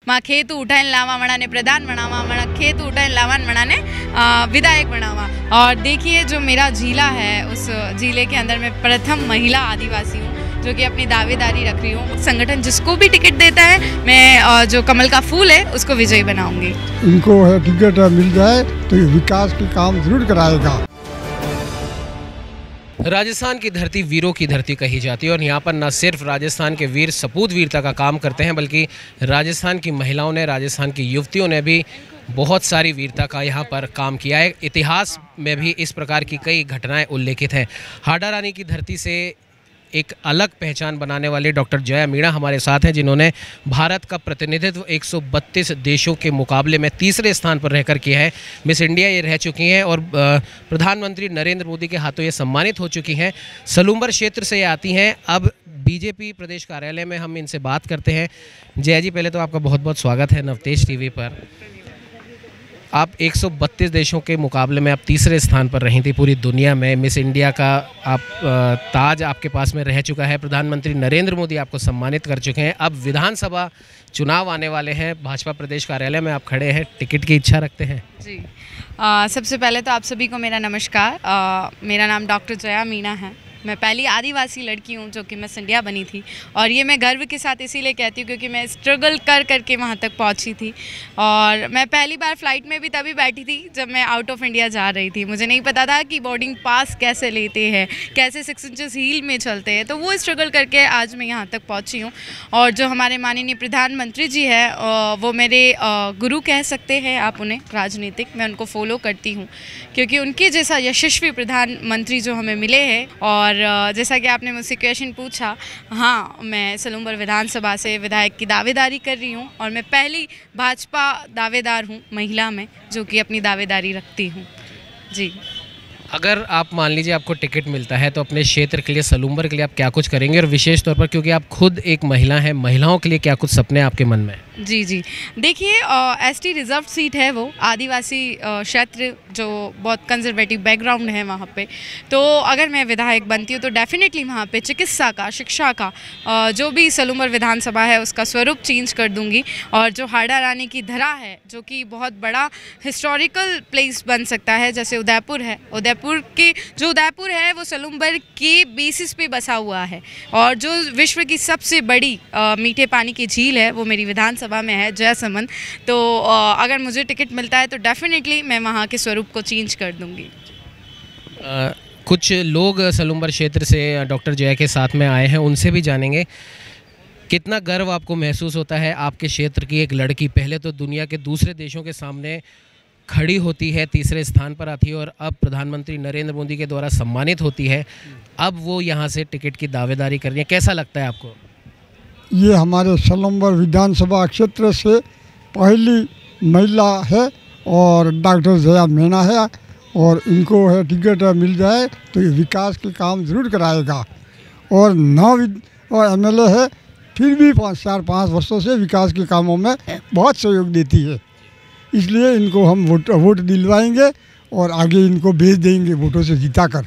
मां खेत उठाઈને लावा वणाने प्रधान बनावा, वणा खेत उठाઈને लावा वणाने विधायक बनावा। और देखिए जो मेरा जिला है, उस जिले के अंदर मैं प्रथम महिला आदिवासी हूँ जो कि अपनी दावेदारी रख रही हूँ। संगठन जिसको भी टिकट देता है, मैं जो कमल का फूल है उसको विजयी बनाऊंगी। इनको है टिकट मिल जाए तो ये विकास के काम जरूर कराएगा। राजस्थान की धरती वीरों की धरती कही जाती है और यहाँ पर न सिर्फ राजस्थान के वीर सपूत वीरता का काम करते हैं, बल्कि राजस्थान की महिलाओं ने, राजस्थान की युवतियों ने भी बहुत सारी वीरता का यहाँ पर काम किया है। इतिहास में भी इस प्रकार की कई घटनाएं उल्लेखित हैं। हाडा रानी की धरती से एक अलग पहचान बनाने वाले डॉक्टर जया मीणा हमारे साथ हैं, जिन्होंने भारत का प्रतिनिधित्व 132 देशों के मुकाबले में तीसरे स्थान पर रहकर किया है। मिस इंडिया ये रह चुकी हैं और प्रधानमंत्री नरेंद्र मोदी के हाथों ये सम्मानित हो चुकी हैं। सलूम्बर क्षेत्र से ये आती हैं। अब बीजेपी प्रदेश कार्यालय में हम इनसे बात करते हैं। जया जी, पहले तो आपका बहुत बहुत स्वागत है नवतेज टीवी पर। आप 132 देशों के मुकाबले में आप तीसरे स्थान पर रही थी पूरी दुनिया में। मिस इंडिया का आप ताज आपके पास में रह चुका है। प्रधानमंत्री नरेंद्र मोदी आपको सम्मानित कर चुके हैं। अब विधानसभा चुनाव आने वाले हैं। भाजपा प्रदेश कार्यालय में आप खड़े हैं, टिकट की इच्छा रखते हैं? जी, सबसे पहले तो आप सभी को मेरा नमस्कार। मेरा नाम डॉक्टर जया मीणा है। मैं पहली आदिवासी लड़की हूँ जो कि मिस इंडिया बनी थी, और ये मैं गर्व के साथ इसीलिए कहती हूँ क्योंकि मैं स्ट्रगल कर करके वहाँ तक पहुँची थी। और मैं पहली बार फ्लाइट में भी तभी बैठी थी जब मैं आउट ऑफ इंडिया जा रही थी। मुझे नहीं पता था कि बोर्डिंग पास कैसे लेते हैं, कैसे 6 इंचेस हील में चलते हैं। तो वो स्ट्रगल करके आज मैं यहाँ तक पहुँची हूँ। और जो हमारे माननीय प्रधानमंत्री जी है, वो मेरे गुरु कह सकते हैं आप उन्हें, राजनीतिक। मैं उनको फॉलो करती हूँ क्योंकि उनके जैसा यशस्वी प्रधानमंत्री जो हमें मिले हैं। और जैसा कि आपने मुझसे क्वेश्चन पूछा, हाँ, मैं सलूम्बर विधानसभा से विधायक की दावेदारी कर रही हूँ और मैं पहली भाजपा दावेदार हूँ महिला में जो कि अपनी दावेदारी रखती हूँ। जी, अगर आप मान लीजिए आपको टिकट मिलता है तो अपने क्षेत्र के लिए, सलूम्बर के लिए आप क्या कुछ करेंगे? और विशेष तौर पर क्योंकि आप खुद एक महिला हैं, महिलाओं के लिए क्या कुछ सपने आपके मन में? जी, देखिए, एसटी रिजर्व सीट है, वो आदिवासी क्षेत्र जो बहुत कंजर्वेटिव बैकग्राउंड है वहाँ पे। तो अगर मैं विधायक बनती हूँ तो डेफिनेटली वहाँ पे चिकित्सा का, शिक्षा का, जो भी सलूम्बर विधानसभा है उसका स्वरूप चेंज कर दूँगी। और जो हाडा रानी की धरा है जो कि बहुत बड़ा हिस्टोरिकल प्लेस बन सकता है, जैसे उदयपुर है, उदयपुर है वो सलूम्बर के बेसिस पे बसा हुआ है। और जो विश्व की सबसे बड़ी मीठे पानी की झील है वो मेरी विधानसभा में है, जयसमंद। तो अगर मुझे टिकट मिलता है तो डेफिनेटली मैं वहाँ के स्वरूप को चेंज कर दूँगी। कुछ लोग सलूम्बर क्षेत्र से डॉक्टर जया के साथ में आए हैं, उनसे भी जानेंगे कितना गर्व आपको महसूस होता है आपके क्षेत्र की एक लड़की पहले तो दुनिया के दूसरे देशों के सामने खड़ी होती है, तीसरे स्थान पर आती है और अब प्रधानमंत्री नरेंद्र मोदी के द्वारा सम्मानित होती है। अब वो यहाँ से टिकट की दावेदारी कर रही है, कैसा लगता है आपको? ये हमारे सलूम्बर विधानसभा क्षेत्र से पहली महिला है और डॉक्टर जया मीणा है, और इनको है टिकट मिल जाए तो ये विकास के काम जरूर कराएगा। और 9 MLA है, फिर भी 4-5 वर्षों से विकास के कामों में बहुत सहयोग देती है। इसलिए इनको हम वोट दिलवाएंगे और आगे इनको भेज देंगे वोटों से जिताकर।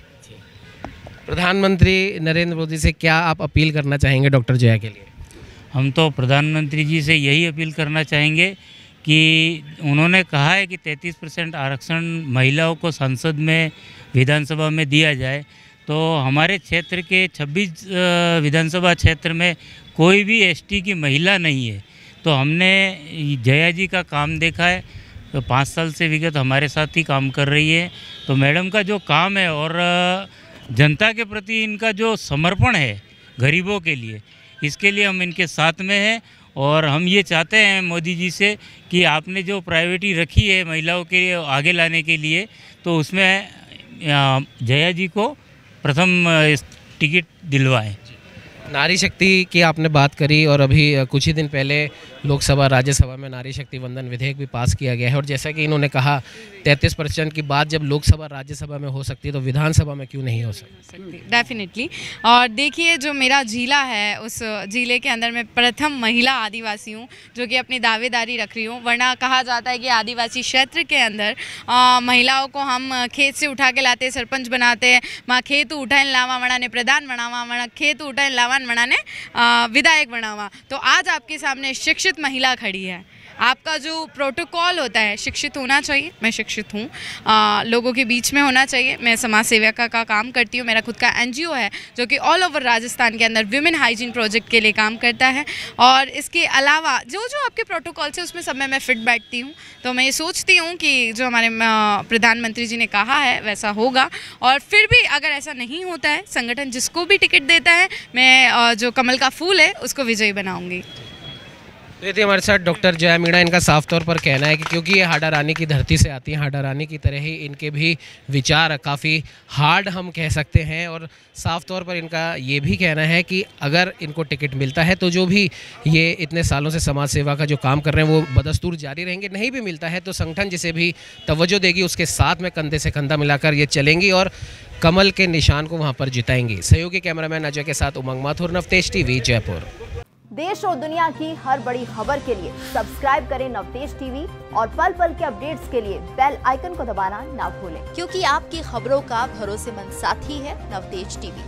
प्रधानमंत्री नरेंद्र मोदी से क्या आप अपील करना चाहेंगे डॉक्टर जया के लिए? हम तो प्रधानमंत्री जी से यही अपील करना चाहेंगे कि उन्होंने कहा है कि 33% आरक्षण महिलाओं को संसद में, विधानसभा में दिया जाए। तो हमारे क्षेत्र के 26 विधानसभा क्षेत्र में कोई भी एसटी की महिला नहीं है। तो हमने जया जी का काम देखा है, तो 5 साल से विगत हमारे साथ ही काम कर रही है। तो मैडम का जो काम है और जनता के प्रति इनका जो समर्पण है गरीबों के लिए, इसके लिए हम इनके साथ में हैं। और हम ये चाहते हैं मोदी जी से कि आपने जो प्रायोरिटी रखी है महिलाओं के आगे लाने के लिए, तो उसमें जया जी को प्रथम टिकट दिलवाएं। नारी शक्ति की आपने बात करी और अभी कुछ ही दिन पहले लोकसभा राज्यसभा में नारी शक्ति वंदन विधेयक भी पास किया गया है। और जैसा कि इन्होंने कहा 33% की बात जब लोकसभा राज्यसभा में हो सकती है तो विधानसभा में क्यों नहीं हो सकती? डेफिनेटली। और देखिए जो मेरा जिला है, उस जिले के अंदर मैं प्रथम महिला आदिवासी हूँ जो कि अपनी दावेदारी रख रही हूँ। वरना कहा जाता है कि आदिवासी क्षेत्र के अंदर महिलाओं को हम खेत से उठा के लाते, सरपंच बनाते हैं। माँ खेत उठाઈને लावा वणाने प्रधान बनावा, वणा खेत उठाઈને लावा प्रधान बनाने विधायक बनावा। तो आज आपके सामने शिक्षित महिला खड़ी है। आपका जो प्रोटोकॉल होता है, शिक्षित होना चाहिए, मैं शिक्षित हूँ, लोगों के बीच में होना चाहिए। मैं समाज सेविका का काम करती हूँ। मेरा खुद का NGO है जो कि ऑल ओवर राजस्थान के अंदर विमेन हाइजीन प्रोजेक्ट के लिए काम करता है। और इसके अलावा जो जो आपके प्रोटोकॉल से उसमें सब में मैं फिट बैठती हूँ। तो मैं ये सोचती हूँ कि जो हमारे प्रधानमंत्री जी ने कहा है वैसा होगा। और फिर भी अगर ऐसा नहीं होता है, संगठन जिसको भी टिकट देता है, मैं जो कमल का फूल है उसको विजयी बनाऊँगी। ये थी हमारे साथ डॉक्टर जया मीणा। इनका साफ तौर पर कहना है कि क्योंकि ये हाडा रानी की धरती से आती हैं, हाडा रानी की तरह ही इनके भी विचार काफ़ी हार्ड हम कह सकते हैं। और साफ तौर पर इनका ये भी कहना है कि अगर इनको टिकट मिलता है तो जो भी ये इतने सालों से समाज सेवा का जो काम कर रहे हैं वो बदस्तूर जारी रहेंगे। नहीं भी मिलता है तो संगठन जिसे भी तवज्जो देगी उसके साथ में कंधे से कंधा मिलाकर ये चलेंगी और कमल के निशान को वहाँ पर जिताएंगी। सहयोगी कैमरामैन अजय के साथ उमंग माथुर, नवतेज टीवी, जयपुर। देश और दुनिया की हर बड़ी खबर के लिए सब्सक्राइब करें नवतेज टीवी और पल पल के अपडेट्स के लिए बेल आइकन को दबाना ना भूलें, क्योंकि आपकी खबरों का भरोसेमंद साथी है नवतेज टीवी।